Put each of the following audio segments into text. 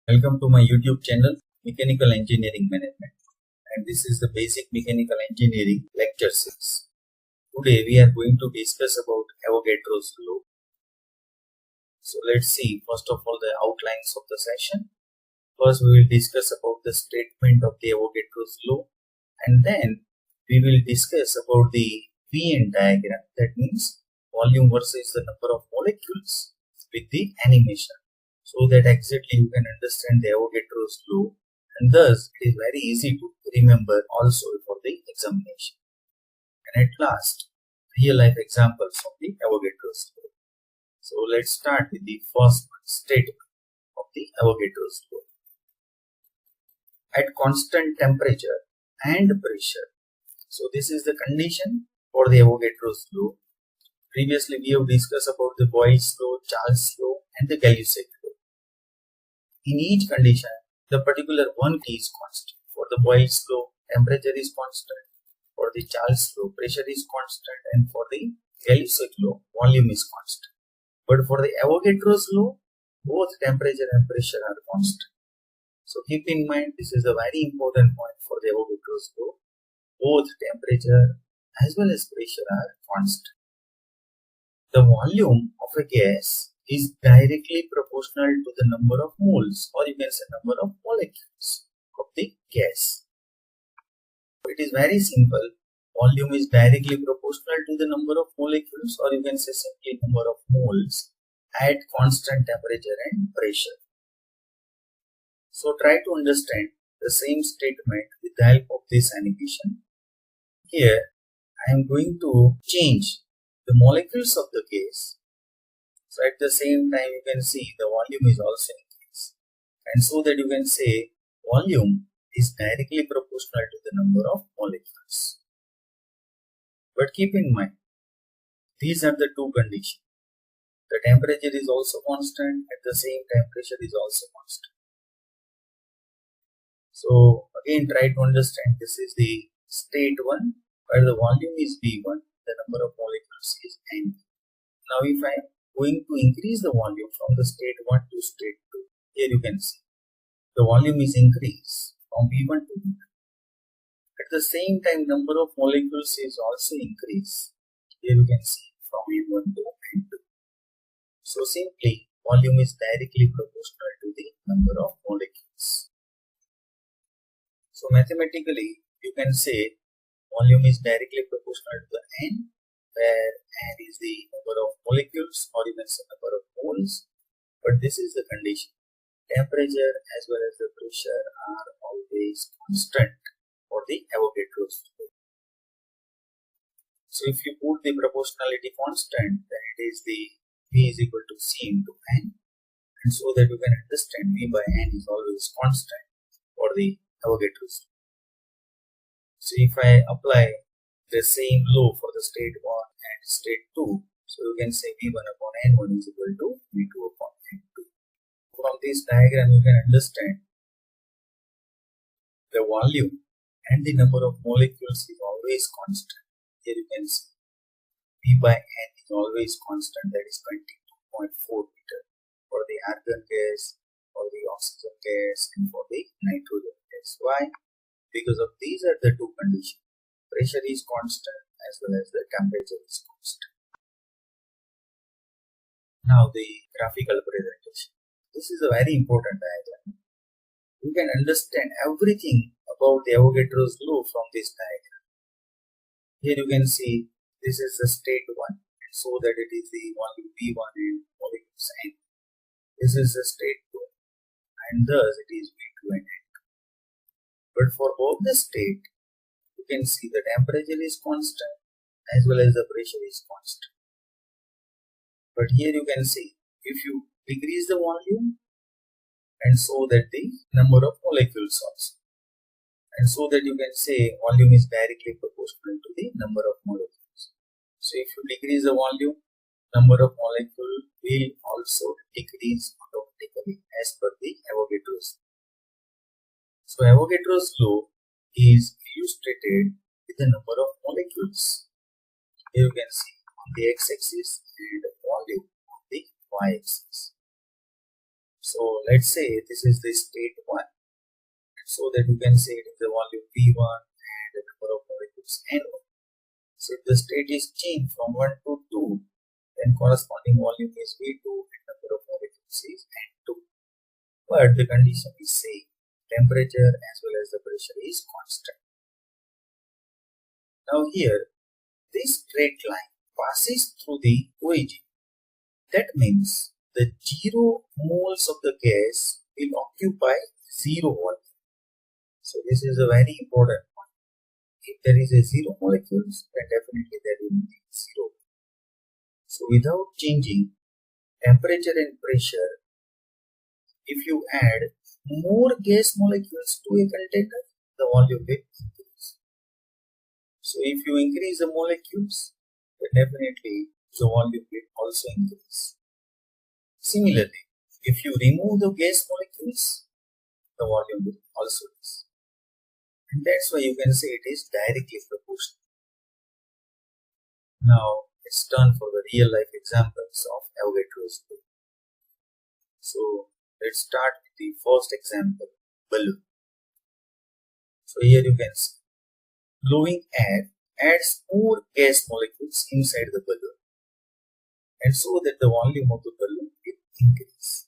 Welcome to my YouTube channel, Mechanical Engineering Management, and this is the basic mechanical engineering lecture series. Today we are going to discuss about Avogadro's law. So let's see first of all the outlines of the session. First we will discuss about the statement of the Avogadro's law, and then we will discuss about the Venn diagram, that means volume versus the number of molecules with the animation, so that exactly you can understand the Avogadro's law, and thus it is very easy to remember also for the examination. And at last, real life examples of the Avogadro's law. So let's start with the first statement of the Avogadro's law. At constant temperature and pressure. So this is the condition for the Avogadro's law. Previously we have discussed about the Boyle's law, Charles' law and the Gay-Lussac law. In each condition, the particular one key is constant. For the Boyle's law, temperature is constant. For the Charles' law, pressure is constant. And for the Gay-Lussac law, volume is constant. But for the Avogadro's law, both temperature and pressure are constant. So keep in mind, this is a very important point for the Avogadro's law. Both temperature as well as pressure are constant. The volume of a gas is directly proportional to the number of moles, or you can say number of molecules of the gas. It is very simple. Volume is directly proportional to the number of molecules, or you can say simply number of moles at constant temperature and pressure. So try to understand the same statement with the help of this animation. Here I am going to change the molecules of the gas. So at the same time you can see the volume is also increased, and so that you can say volume is directly proportional to the number of molecules. But keep in mind, these are the two conditions. The temperature is also constant, at the same time pressure is also constant. So again try to understand, this is the state 1 where the volume is V1, the number of molecules is N. Now if I am going to increase the volume from the state 1 to state 2, here you can see the volume is increased from V1 to V2. At the same time number of molecules is also increased. Here you can see from N1 to N2. So simply volume is directly proportional to the number of molecules. So mathematically you can say volume is directly proportional to the N, where N is the number of molecules, or you can say number of moles. But this is the condition. Temperature as well as the pressure are always constant for the Avogadro's law. So if you put the proportionality constant, then it is the V is equal to C into N, and so that you can understand V by N is always constant for the Avogadro's law. So if I apply the same law for the state 1 and state 2, so you can say V1 upon N1 is equal to V2 upon N2. From this diagram you can understand the volume and the number of molecules is always constant. Here you can see V by N is always constant, that is 22.4 meter for the argon gas, for the oxygen gas and for the nitrogen gas. Why? Because of these are the two conditions. Pressure is constant as well as the temperature is constant. Now the graphical presentation. This is a very important diagram. You can understand everything about the Avogadro's law from this diagram. Here you can see this is the state 1, so that it is the volume V1 and molecules N. This is the state 2, and thus it is V2 and N. But for both the state, you can see the temperature is constant as well as the pressure is constant. But here you can see, if you decrease the volume, and so that the number of molecules also, and so that you can say volume is directly proportional to the number of molecules. So if you decrease the volume, number of molecules will also decrease automatically as per the Avogadro's. So Avogadro's law is illustrated with the number of molecules. Here you can see on the x-axis and volume on the y-axis. So let's say this is the state 1, so that you can say it is the volume V1 and the number of molecules N1. So if the state is changed from 1 to 2, then corresponding volume is V2 and number of molecules is N2. But the condition is same, temperature as well as the pressure is constant. Now here, this straight line passes through the origin. That means the 0 moles of the gas will occupy 0 volume. So this is a very important one. If there is a 0 molecules, then definitely there will be 0. So without changing temperature and pressure, if you add more gas molecules to a container, the volume will increase. So if you increase the molecules, then definitely the volume will also increase. Similarly, if you remove the gas molecules, the volume will also increase. And that's why you can say it is directly proportional. Now let's turn for the real life examples of Avogadro's law. So let's start with the first example, balloon. So here you can see blowing air adds more gas molecules inside the balloon, and so that the volume of the balloon will increase.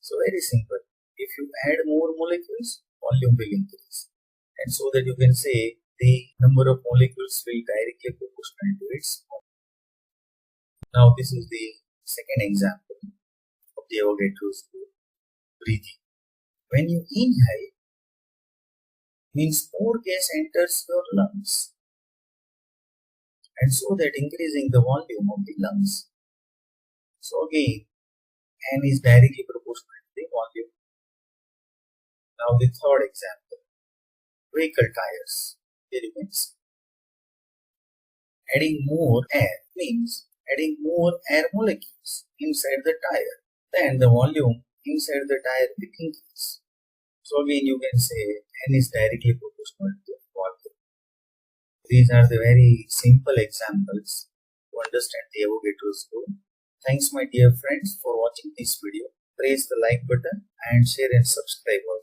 So very simple. If you add more molecules, volume will increase, and so that you can say the number of molecules will directly proportional to its volume. Now this is the second example of the Avogadro's law, breathing. When you inhale, means more gas enters your lungs, and so that increasing the volume of the lungs. So again, N is directly proportional to the volume. Now the third example, vehicle tires. Here you can see adding more air means adding more air molecules inside the tire, then the volume inside the tire will increase. So again you can say N is directly proportional to the volume. These are the very simple examples to understand the Avogadro's law. Thanks my dear friends for watching this video. Press the like button and share and subscribe also.